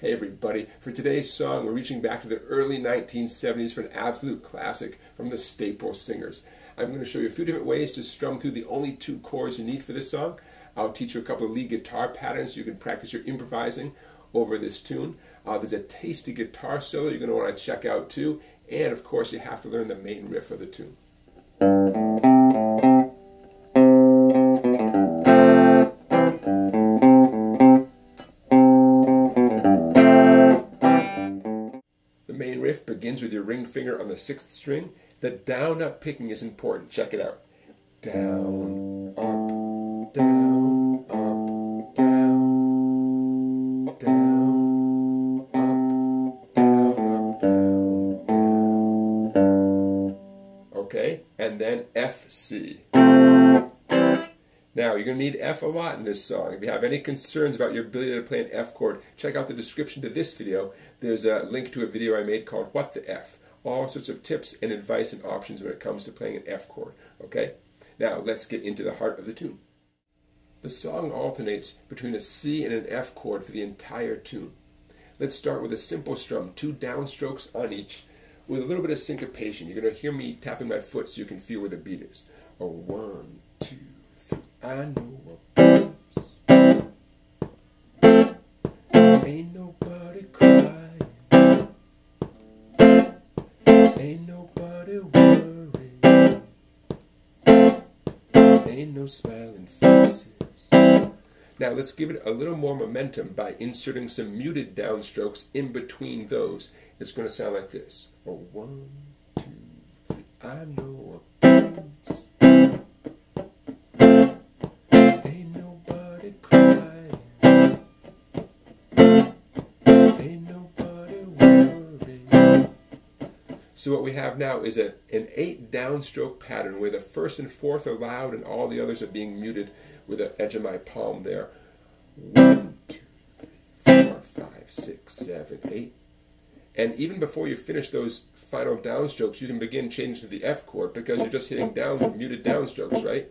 Hey everybody, for today's song we're reaching back to the early 1970s for an absolute classic from the Staple Singers. I'm going to show you a few different ways to strum through the only two chords you need for this song. I'll teach you a couple of lead guitar patterns so you can practice your improvising over this tune. There's a tasty guitar solo you're going to want to check out too, and of course you have to learn the main riff of the tune. The main riff begins with your ring finger on the 6th string. The down-up picking is important. Check it out. Down, up, down, up, down, down, up, down, up, down, down. Okay, and then F, C. Now, you're going to need F a lot in this song. If you have any concerns about your ability to play an F chord, check out the description to this video. There's a link to a video I made called What the F? All sorts of tips and advice and options when it comes to playing an F chord. Okay? Now, let's get into the heart of the tune. The song alternates between a C and an F chord for the entire tune. Let's start with a simple strum, 2 downstrokes on each, with a little bit of syncopation. You're going to hear me tapping my foot so you can feel where the beat is. A 1, 2, 3. I know a place. Ain't nobody crying. Ain't nobody worried. Ain't no smiling faces. Now let's give it a little more momentum by inserting some muted downstrokes in between those. It's going to sound like this. A 1, 2, 3. I know a place. Ain't nobody crying. Ain't nobody worried. So what we have now is an 8 downstroke pattern where the 1st and 4th are loud and all the others are being muted with the edge of my palm there. 1, 2, 3, 4, 5, 6, 7, 8. And even before you finish those final downstrokes, you can begin changing to the F chord because you're just hitting down muted downstrokes, right?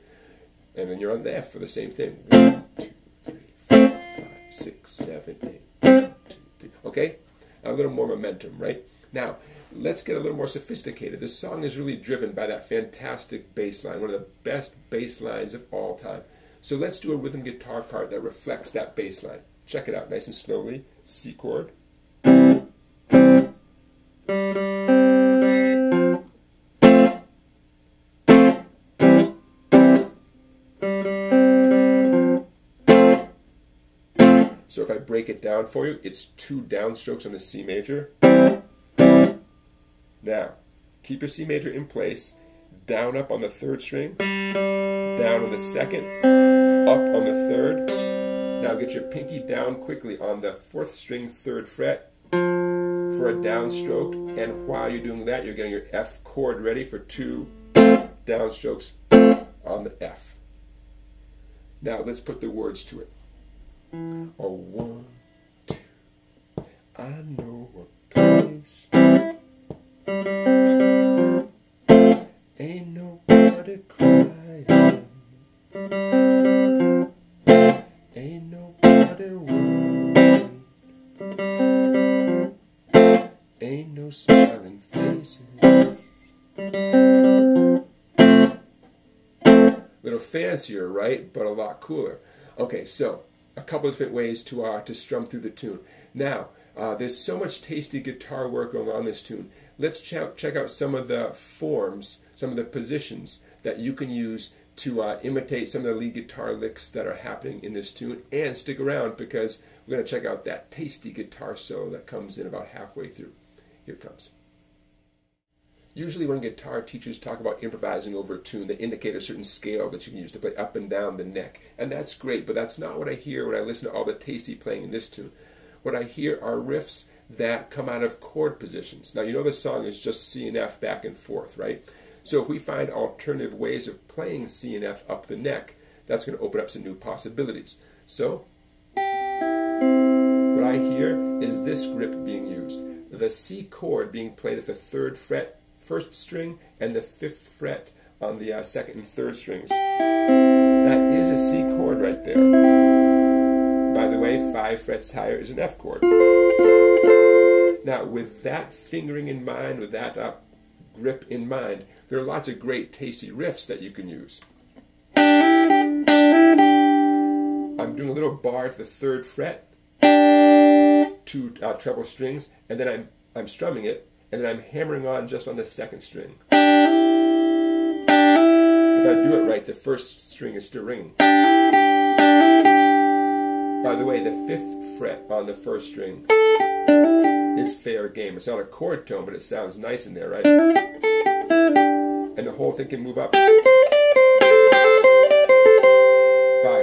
And then you're on the F for the same thing. 1, 2, 3, 4, 5, 6, 7, 8. 1, 2, 3. Okay? A little more momentum, right? Now, let's get a little more sophisticated. This song is really driven by that fantastic bass line, one of the best bass lines of all time. So let's do a rhythm guitar part that reflects that bass line. Check it out nice and slowly. C chord. So if I break it down for you, it's 2 downstrokes on the C major. Now, keep your C major in place, down up on the 3rd string, down on the 2nd, up on the 3rd. Now get your pinky down quickly on the 4th string, 3rd fret for a downstroke, and while you're doing that, you're getting your F chord ready for 2 downstrokes on the F. Now let's put the words to it. A 1, 2, I know a place. Ain't nobody crying. Ain't nobody worried. Ain't no smiling faces. Little fancier, right? But a lot cooler. Okay, so a couple of different ways to strum through the tune. Now, there's so much tasty guitar work going on this tune. Let's check out some of the forms, some of the positions that you can use to imitate some of the lead guitar licks that are happening in this tune. And stick around because we're going to check out that tasty guitar solo that comes in about halfway through. Here it comes. Usually when guitar teachers talk about improvising over a tune, they indicate a certain scale that you can use to play up and down the neck. And that's great, but that's not what I hear when I listen to all the tasty playing in this tune. What I hear are riffs that come out of chord positions. Now, you know the song is just C and F back and forth, right? So if we find alternative ways of playing C and F up the neck, that's going to open up some new possibilities. So, what I hear is this grip being used. The C chord being played at the 3rd fret, 1st string, and the 5th fret on the 2nd and 3rd strings. That is a C chord right there. By the way, way, 5 frets higher is an F chord. Now, with that fingering in mind, with that grip in mind, there are lots of great tasty riffs that you can use. I'm doing a little bar at the 3rd fret, 2 treble strings, and then I'm strumming it, and then I'm hammering on just on the 2nd string. If I do it right, the 1st string is still ringing. By the way, the 5th fret on the 1st string is fair game. It's not a chord tone, but it sounds nice in there, right? And the whole thing can move up 5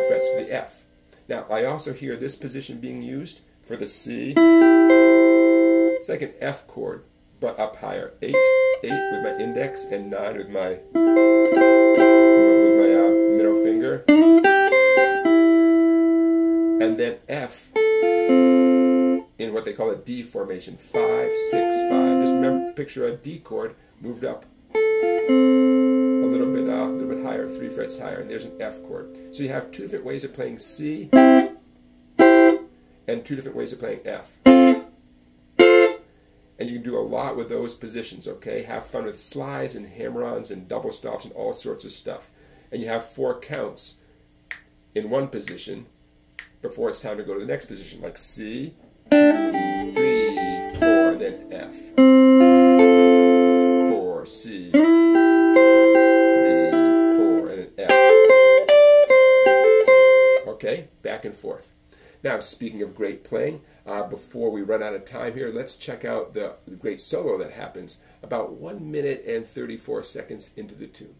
frets for the F. Now, I also hear this position being used for the C. It's like an F chord, but up higher. 8 with my index and 9 with my middle finger. And then F in what they call a D formation. 5, 6, 5. Just remember, picture a D chord moved up a little bit higher, 3 frets higher, and there's an F chord. So you have 2 different ways of playing C and 2 different ways of playing F. And you can do a lot with those positions, okay? Have fun with slides and hammer-ons and double stops and all sorts of stuff. And you have 4 counts in one position before it's time to go to the next position, like C, 2, 3, 4, and then F. 4, C, 3, 4, and then F. Okay, back and forth. Now, speaking of great playing, before we run out of time here, let's check out the great solo that happens about 1 minute and 34 seconds into the tune.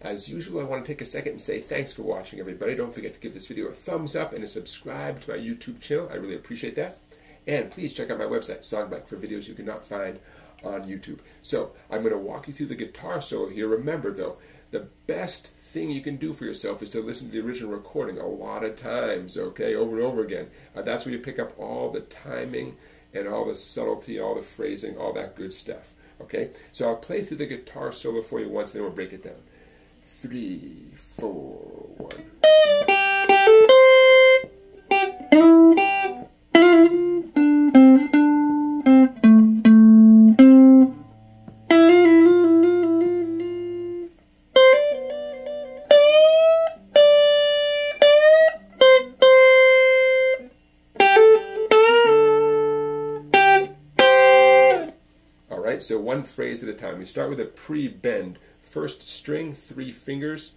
As usual, I want to take a second and say thanks for watching, everybody. Don't forget to give this video a thumbs up and to subscribe to my YouTube channel. I really appreciate that. And please check out my website, Songbank, for videos you cannot find on YouTube. So, I'm going to walk you through the guitar solo here. Remember, though, the best thing you can do for yourself is to listen to the original recording a lot of times, okay, over and over again. That's where you pick up all the timing and all the subtlety, all the phrasing, all that good stuff, okay? So I'll play through the guitar solo for you once, then we'll break it down. 3, 4, 1. So one phrase at a time. We start with a pre-bend. 1st string, 3 fingers,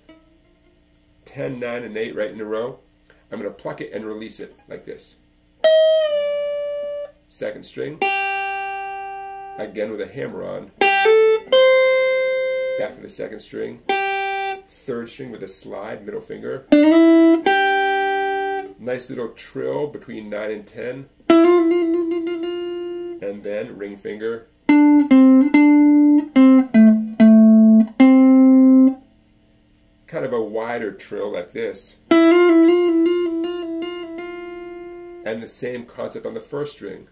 10, 9, and 8 right in a row. I'm going to pluck it and release it like this. 2nd string, again with a hammer on. Back to the 2nd string. 3rd string with a slide, middle finger. Nice little trill between 9 and 10. And then ring finger. Kind of a wider trill like this. And the same concept on the 1st string.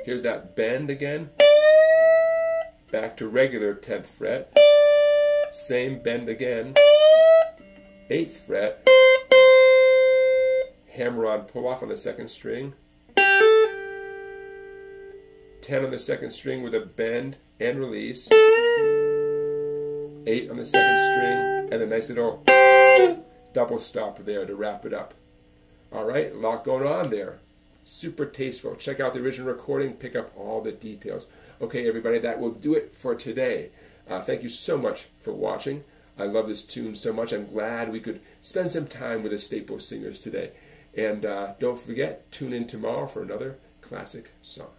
Here's that bend again. Back to regular 10th fret. Same bend again. 8th fret. Hammer on, pull off on the 2nd string. 10 on the 2nd string with a bend and release. 8 on the 2nd string, and a nice little double stop there to wrap it up. Alright, a lot going on there. Super tasteful. Check out the original recording, pick up all the details. Okay, everybody, that will do it for today. Thank you so much for watching. I love this tune so much. I'm glad we could spend some time with the Staple Singers today. And don't forget, tune in tomorrow for another classic song.